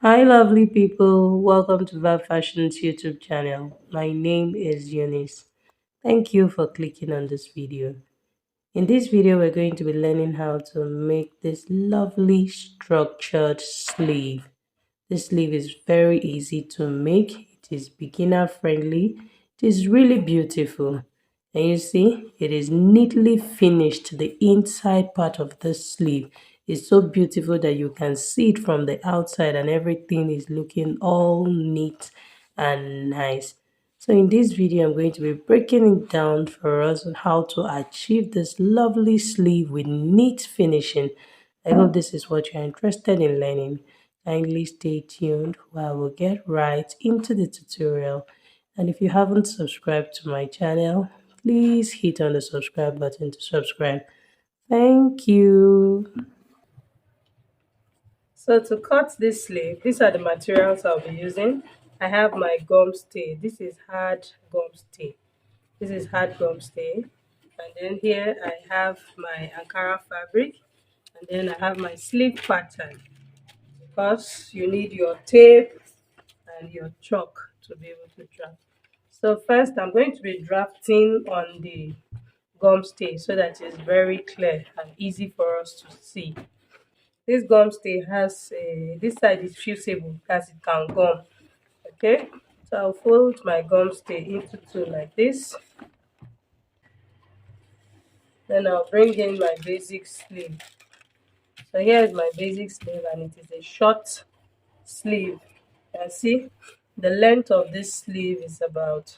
Hi, lovely people. Welcome to Vibe Fashion's YouTube channel. My name is Eunice. Thank you for clicking on this video. In this video, we're going to be learning how to make this lovely structured sleeve. This sleeve is very easy to make. It is beginner friendly. It is really beautiful. And you see, it is neatly finished. The inside part of the sleeve is so beautiful that you can see it from the outside and everything is looking all neat and nice. So in this video, I'm going to be breaking it down for us on how to achieve this lovely sleeve with neat finishing. I hope this is what you're interested in learning. Kindly stay tuned while we get right into the tutorial. And if you haven't subscribed to my channel, please hit on the subscribe button to subscribe. Thank you. So to cut this sleeve, these are the materials I'll be using. I have my gum stay. This is hard gum stay. This is hard gum stay. And then here I have my Ankara fabric. And then I have my sleeve pattern. Because you need your tape and your chalk to be able to draft. So first I'm going to be drafting on the gum stay so that it's very clear and easy for us to see. This gum stay has this side is fusible as it can gum. Okay, so I'll fold my gum stay into two like this. Then I'll bring in my basic sleeve. So here is my basic sleeve and it is a short sleeve. You can see the length of this sleeve is about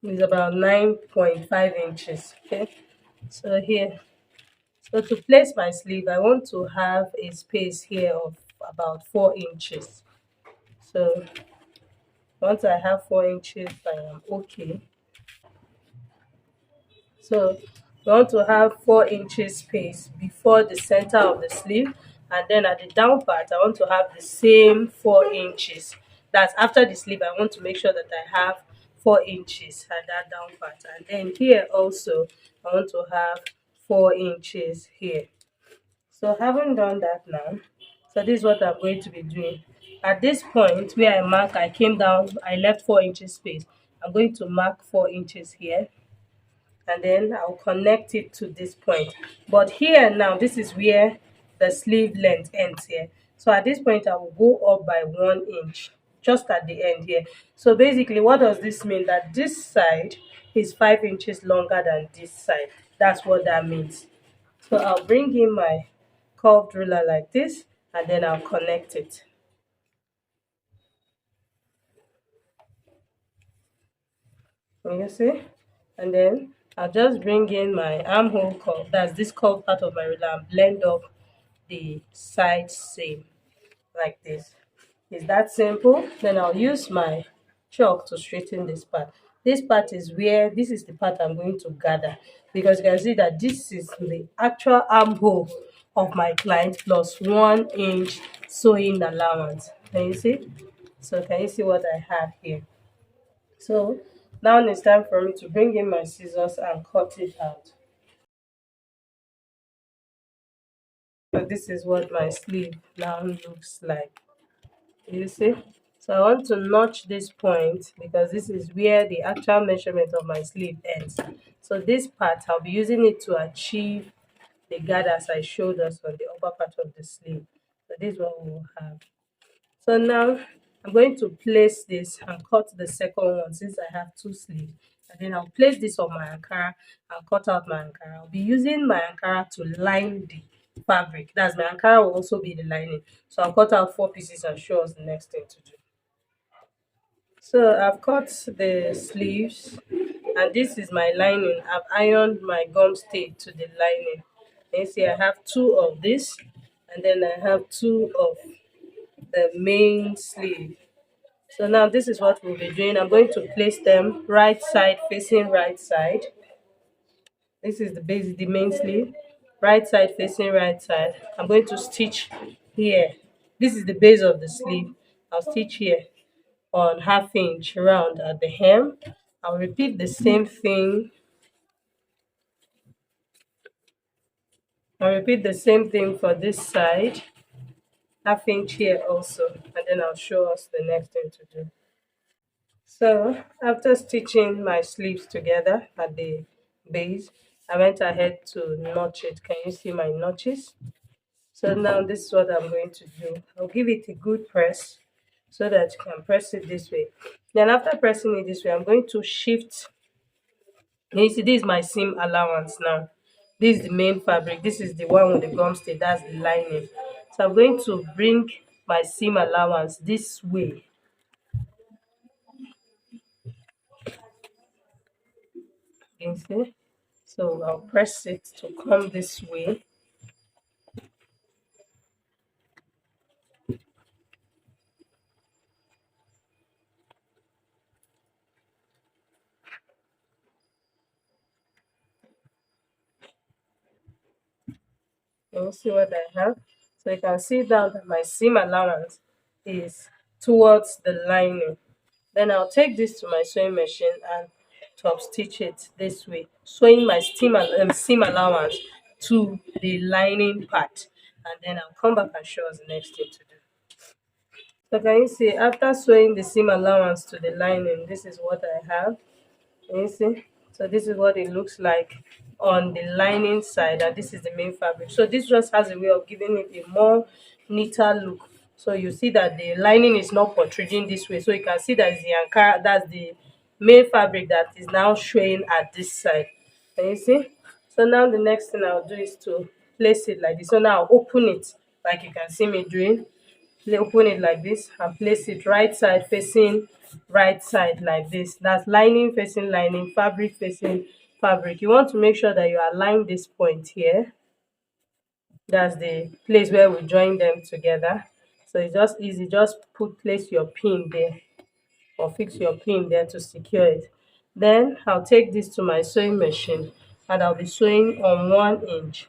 9.5 inches. Okay, so here, so to place my sleeve I want to have a space here of about 4 inches. So once I have 4 inches I am okay. So we want to have 4 inches space before the center of the sleeve, and then at the down part I want to have the same 4 inches. That's after the sleeve I want to make sure that I have 4 inches at that down part, and then here also I want to have 4 inches here. So having done that now, so this is what I'm going to be doing. At this point where I mark, I came down, I left 4 inches space. I'm going to mark 4 inches here, and then I'll connect it to this point. But here now, this is where the sleeve length ends here. So at this point, I will go up by 1 inch, just at the end here. So basically, what does this mean? That this side is 5 inches longer than this side. That's what that means. So I'll bring in my curved ruler like this, and then I'll connect it. You see? And then I'll just bring in my armhole curve, that's this curved part of my ruler, and blend up the side seam like this. It's that simple. Then I'll use my chalk to straighten this part. This part is where, this is the part I'm going to gather, because you can see that this is the actual armhole of my client plus 1 inch sewing allowance. Can you see? So can you see what I have here? So now it's time for me to bring in my scissors and cut it out. So this is what my sleeve now looks like. You see? So I want to notch this point because this is where the actual measurement of my sleeve ends. So this part, I'll be using it to achieve the gathers I showed us on the upper part of the sleeve. So this is what we will have. So now I'm going to place this and cut the second one since I have two sleeves. And then I'll place this on my Ankara and cut out my Ankara. I'll be using my Ankara to line the fabric. That's my Ankara will also be the lining. So I'll cut out 4 pieces and show us the next thing to do. So I've cut the sleeves and this is my lining. I've ironed my gum stay to the lining. And you see I have two of this and then I have two of the main sleeve. So now this is what we'll be doing. I'm going to place them right side facing right side. This is the base, the main sleeve. Right side facing right side. I'm going to stitch here. This is the base of the sleeve. I'll stitch here on 1/2 inch round at the hem. I'll repeat the same thing. I'll repeat the same thing for this side. half-inch here also, and then I'll show us the next thing to do. So after stitching my sleeves together at the base, I went ahead to notch it. Can you see my notches? So now this is what I'm going to do. I'll give it a good press so that you can press it this way. Then after pressing it this way, I'm going to shift. You see, this is my seam allowance now. This is the main fabric. This is the one with the gum stitch. That's the lining. So I'm going to bring my seam allowance this way. You see? So I'll press it to come this way. You see what I have? So you can see now that my seam allowance is towards the lining. Then I'll take this to my sewing machine and top stitch it this way, sewing my seam allowance to the lining part. And then I'll come back and show us the next thing to do. So can you see, after sewing the seam allowance to the lining, this is what I have. Can you see? So this is what it looks like on the lining side, and this is the main fabric. So this just has a way of giving it a more neater look. So you see that the lining is not protruding this way. So you can see that is the ankara, that's the main fabric that is now showing at this side. Can you see? So now the next thing I'll do is to place it like this. So now I'll open it like you can see me doing. Open it like this and place it right side facing right side like this. That's lining facing lining, fabric facing fabric. You want to make sure that you align this point here. That's the place where we join them together. So it's just easy. Just place your pin there or fix your pin there to secure it. Then I'll take this to my sewing machine and I'll be sewing on 1 inch,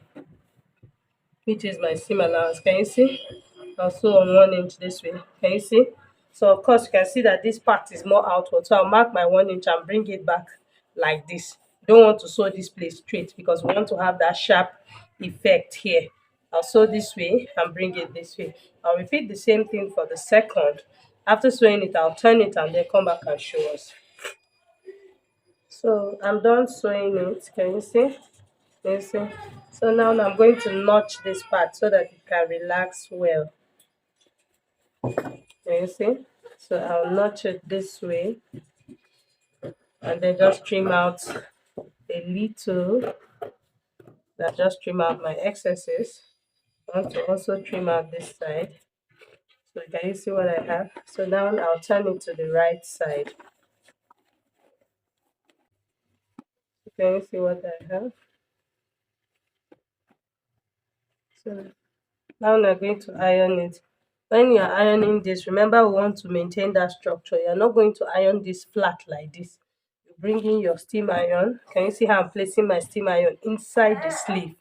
which is my seam allowance. Can you see? Also on 1 inch this way. Can you see? So of course you can see that this part is more outward. So I'll mark my 1 inch and bring it back like this. Don't want to sew this place straight because we want to have that sharp effect here. I'll sew this way and bring it this way. I'll repeat the same thing for the second. After sewing it, I'll turn it and then come back and show us. So I'm done sewing it. Can you see? Can you see? So now I'm going to notch this part so that it can relax well. Can you see? So I'll notch it this way and then just trim out a little. That just trim out my excesses. I want to also trim out this side. So can you see what I have? So now I'll turn it to the right side. Can you see what I have? So now we're going to iron it. When you're ironing this, remember we want to maintain that structure. You're not going to iron this flat like this. You bring in your steam iron. Can you see how I'm placing my steam iron inside the sleeve?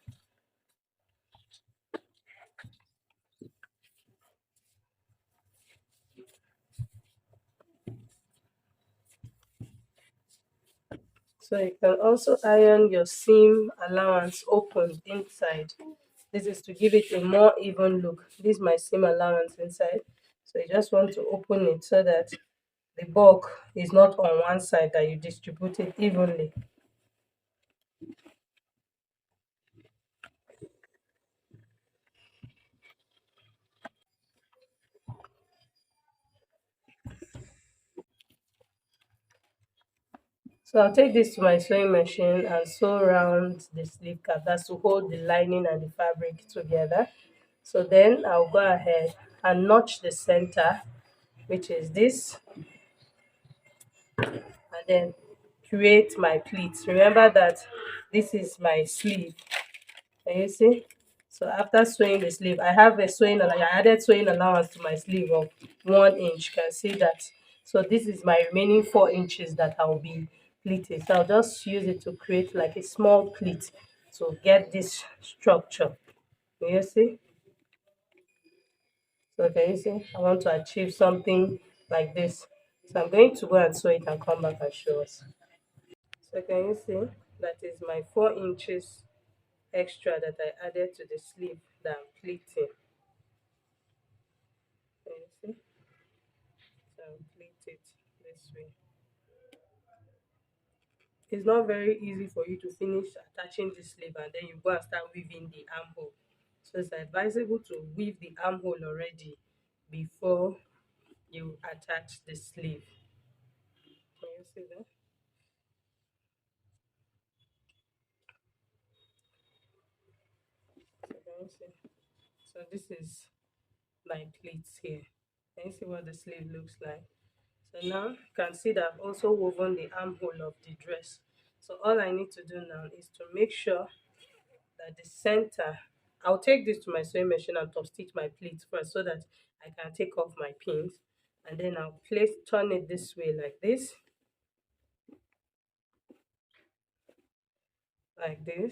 So you can also iron your seam allowance open inside. This is to give it a more even look. This is my seam allowance inside. So you just want to open it so that the bulk is not on one side, that you distribute it evenly. So I'll take this to my sewing machine and sew around the sleeve cap. That's to hold the lining and the fabric together. So then I'll go ahead and notch the center, which is this, and then create my pleats. Remember that this is my sleeve. Can you see? So after sewing the sleeve, I have a I added sewing allowance to my sleeve of 1 inch. You can see that. So this is my remaining 4 inches that I'll be pleating. So I'll just use it to create like a small pleat to get this structure. Can you see? So can you see? I want to achieve something like this. So I'm going to go and sew it and come back and show us. So can you see? That is my 4 inches extra that I added to the sleeve that I'm pleating. I'll pleat it this way. It's not very easy for you to finish attaching the sleeve and then you go and start weaving the armhole. So it's advisable to weave the armhole already before you attach the sleeve. Can you see that? So can you see? So this is my pleats here. Can you see what the sleeve looks like? So now you can see that I've also woven the armhole of the dress. So all I need to do now is to make sure that the center, I'll take this to my sewing machine and top stitch my pleats first so that I can take off my pins, and then I'll turn it this way like this, and then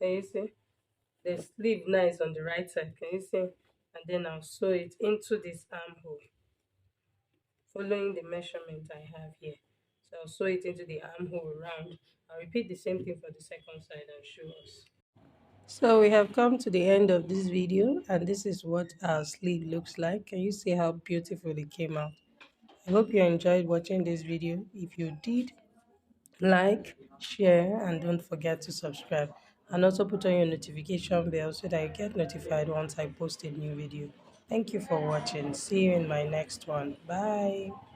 can you see the sleeve now is on the right side, can you see? And then I'll sew it into this armhole following the measurement I have here. So I'll sew it into the armhole round. I'll repeat the same thing for the second side and show us. So we have come to the end of this video, and this is what our sleeve looks like. Can you see how beautiful it came out? I hope you enjoyed watching this video. If you did, like, share, and don't forget to subscribe, and also put on your notification bell so that you get notified once I post a new video. Thank you for watching. See you in my next one. Bye.